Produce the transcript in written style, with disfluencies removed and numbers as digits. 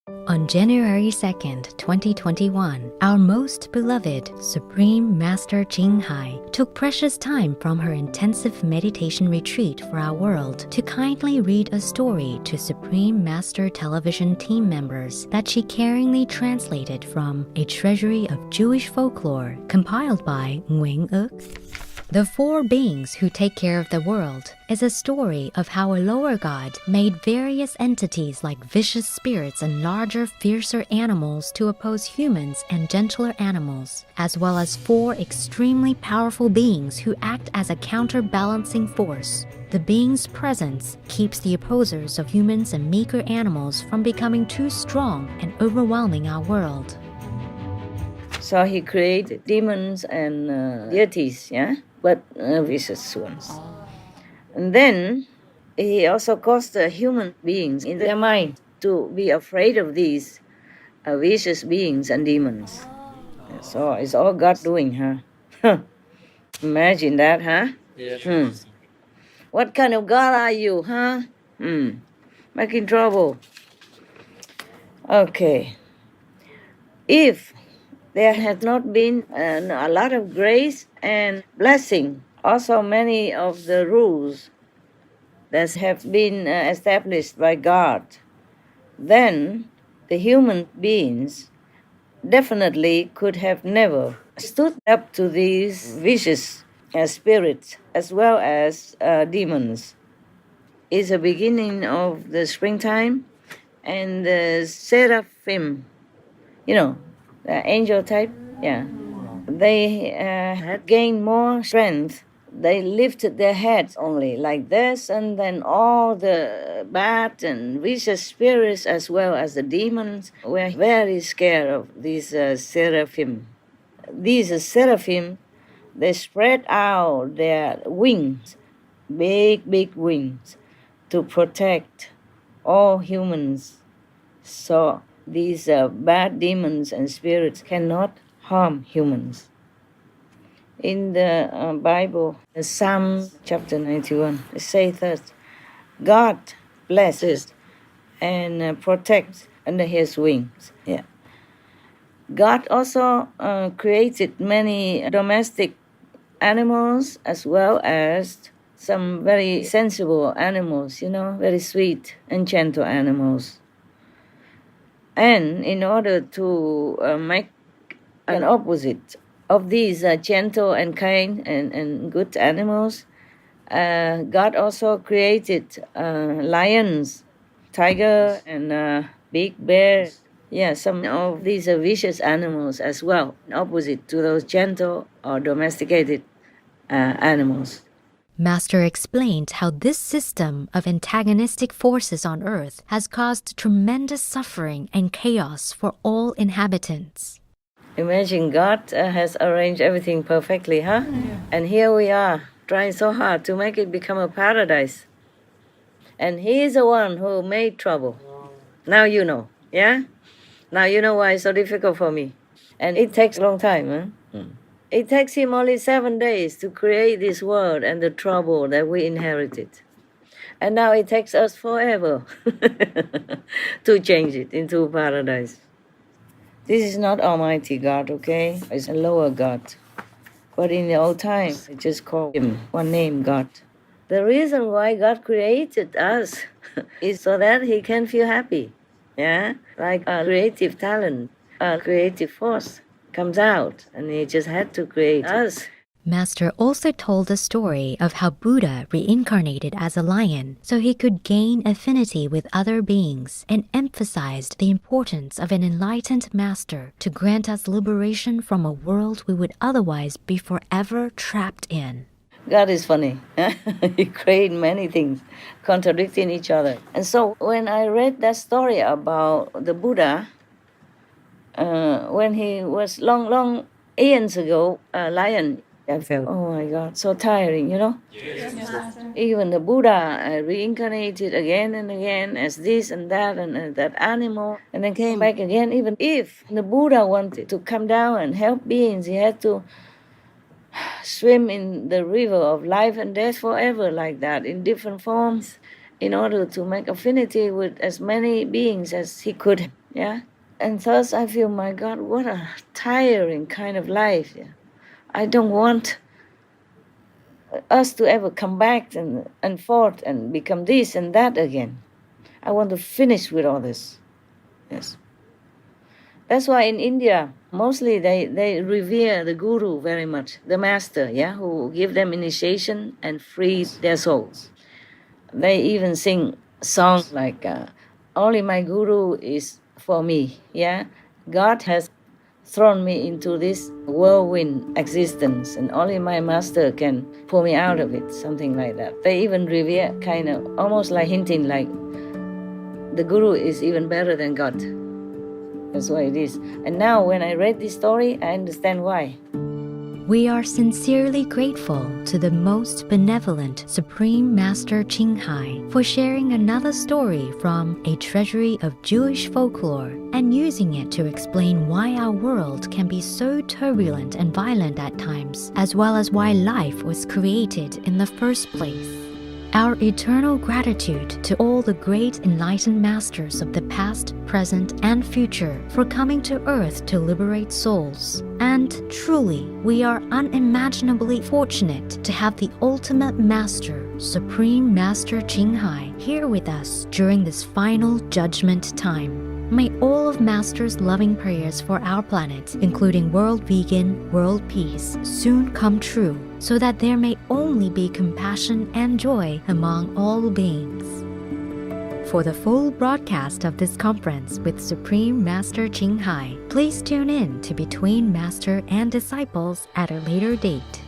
On January 2nd, 2021, our most beloved Supreme Master清海took precious time from her intensive meditation retreat for our world to kindly read a story to Supreme Master Television team members that she caringly translated from a treasury of Jewish folklore compiled by Nguyen Ước. The Four Beings Who Take Care of the World is a story of how a lower god made various entities like vicious spirits and larger, fiercer animals to oppose humans and gentler animals, as well as four extremely powerful beings who act as a counterbalancing force. The being's presence keeps the opposers of humans and meeker animals from becoming too strong and overwhelming our world. So he created demons and deities, yeah? But vicious ones. And then he also caused the human beings in their mind to be afraid of these vicious beings and demons. So it's all God doing, huh? Imagine that, huh? Yeah. What kind of God are you, huh? Making trouble. Okay. If there had not been a lot of grace and blessing, also many of the rules that have been established by God, then the human beings definitely could have never stood up to these vicious spirits as well as demons. It's the beginning of the springtime, and the seraphim, the angel type, yeah. They had gained more strength. They lifted their heads only like this, and then all the bad and vicious spirits as well as the demons were very scared of these seraphim. These seraphim, they spread out their wings, big wings, to protect all humans. So these bad demons and spirits cannot harm humans. In the Bible, Psalm chapter 91, it says that God blesses and protects under his wings. Yeah. God also created many domestic animals as well as some very sensible animals, very sweet and gentle animals. And in order to make an opposite of these gentle and kind and good animals, God also created lions, tiger, and big bear. Yeah, some of these are vicious animals as well, opposite to those gentle or domesticated animals. Master explained how this system of antagonistic forces on Earth has caused tremendous suffering and chaos for all inhabitants. Imagine God has arranged everything perfectly, huh? Yeah. And here we are, trying so hard to make it become a paradise. And he is the one who made trouble. Now you know, yeah? Now you know why it's so difficult for me. And it takes a long time, huh? It takes him only 7 days to create this world and the trouble that we inherited. And now it takes us forever to change it into paradise. This is not Almighty God, okay? It's a lower God. But in the old time, they just called him one name, God. The reason why God created us is so that he can feel happy, yeah? Like a creative talent, a creative force comes out, and he just had to create us. Master also told a story of how Buddha reincarnated as a lion so he could gain affinity with other beings, and emphasized the importance of an enlightened master to grant us liberation from a world we would otherwise be forever trapped in. God is funny. He created many things contradicting each other. And so when I read that story about the Buddha, when he was long eons ago, a lion, I felt, oh my God, so tiring, Yes. Even the Buddha reincarnated again and again as this and that animal, and then came back again. Even if the Buddha wanted to come down and help beings, he had to swim in the river of life and death forever like that, in different forms, in order to make affinity with as many beings as he could. Yeah. And thus I feel, my God, what a tiring kind of life. Yeah. I don't want us to ever come back and forth and become this and that again. I want to finish with all this. Yes. That's why in India, mostly they revere the guru very much, the master, yeah, who give them initiation and frees their souls. They even sing songs like, only my guru is for me, yeah. God has thrown me into this whirlwind existence and only my master can pull me out of it, something like that. They even revere, kind of almost like hinting like the guru is even better than God. That's why it is. And now when I read this story, I understand why. We are sincerely grateful to the most benevolent Supreme Master Qinghai for sharing another story from a treasury of Jewish folklore and using it to explain why our world can be so turbulent and violent at times, as well as why life was created in the first place. Our eternal gratitude to all the great enlightened masters of the past, present, and future for coming to Earth to liberate souls. And truly, we are unimaginably fortunate to have the ultimate master, Supreme Master Qinghai, here with us during this final judgment time. May all of Master's loving prayers for our planet, including world vegan, world peace, soon come true, so that there may only be compassion and joy among all beings. For the full broadcast of this conference with Supreme Master Qinghai, please tune in to Between Master and Disciples at a later date.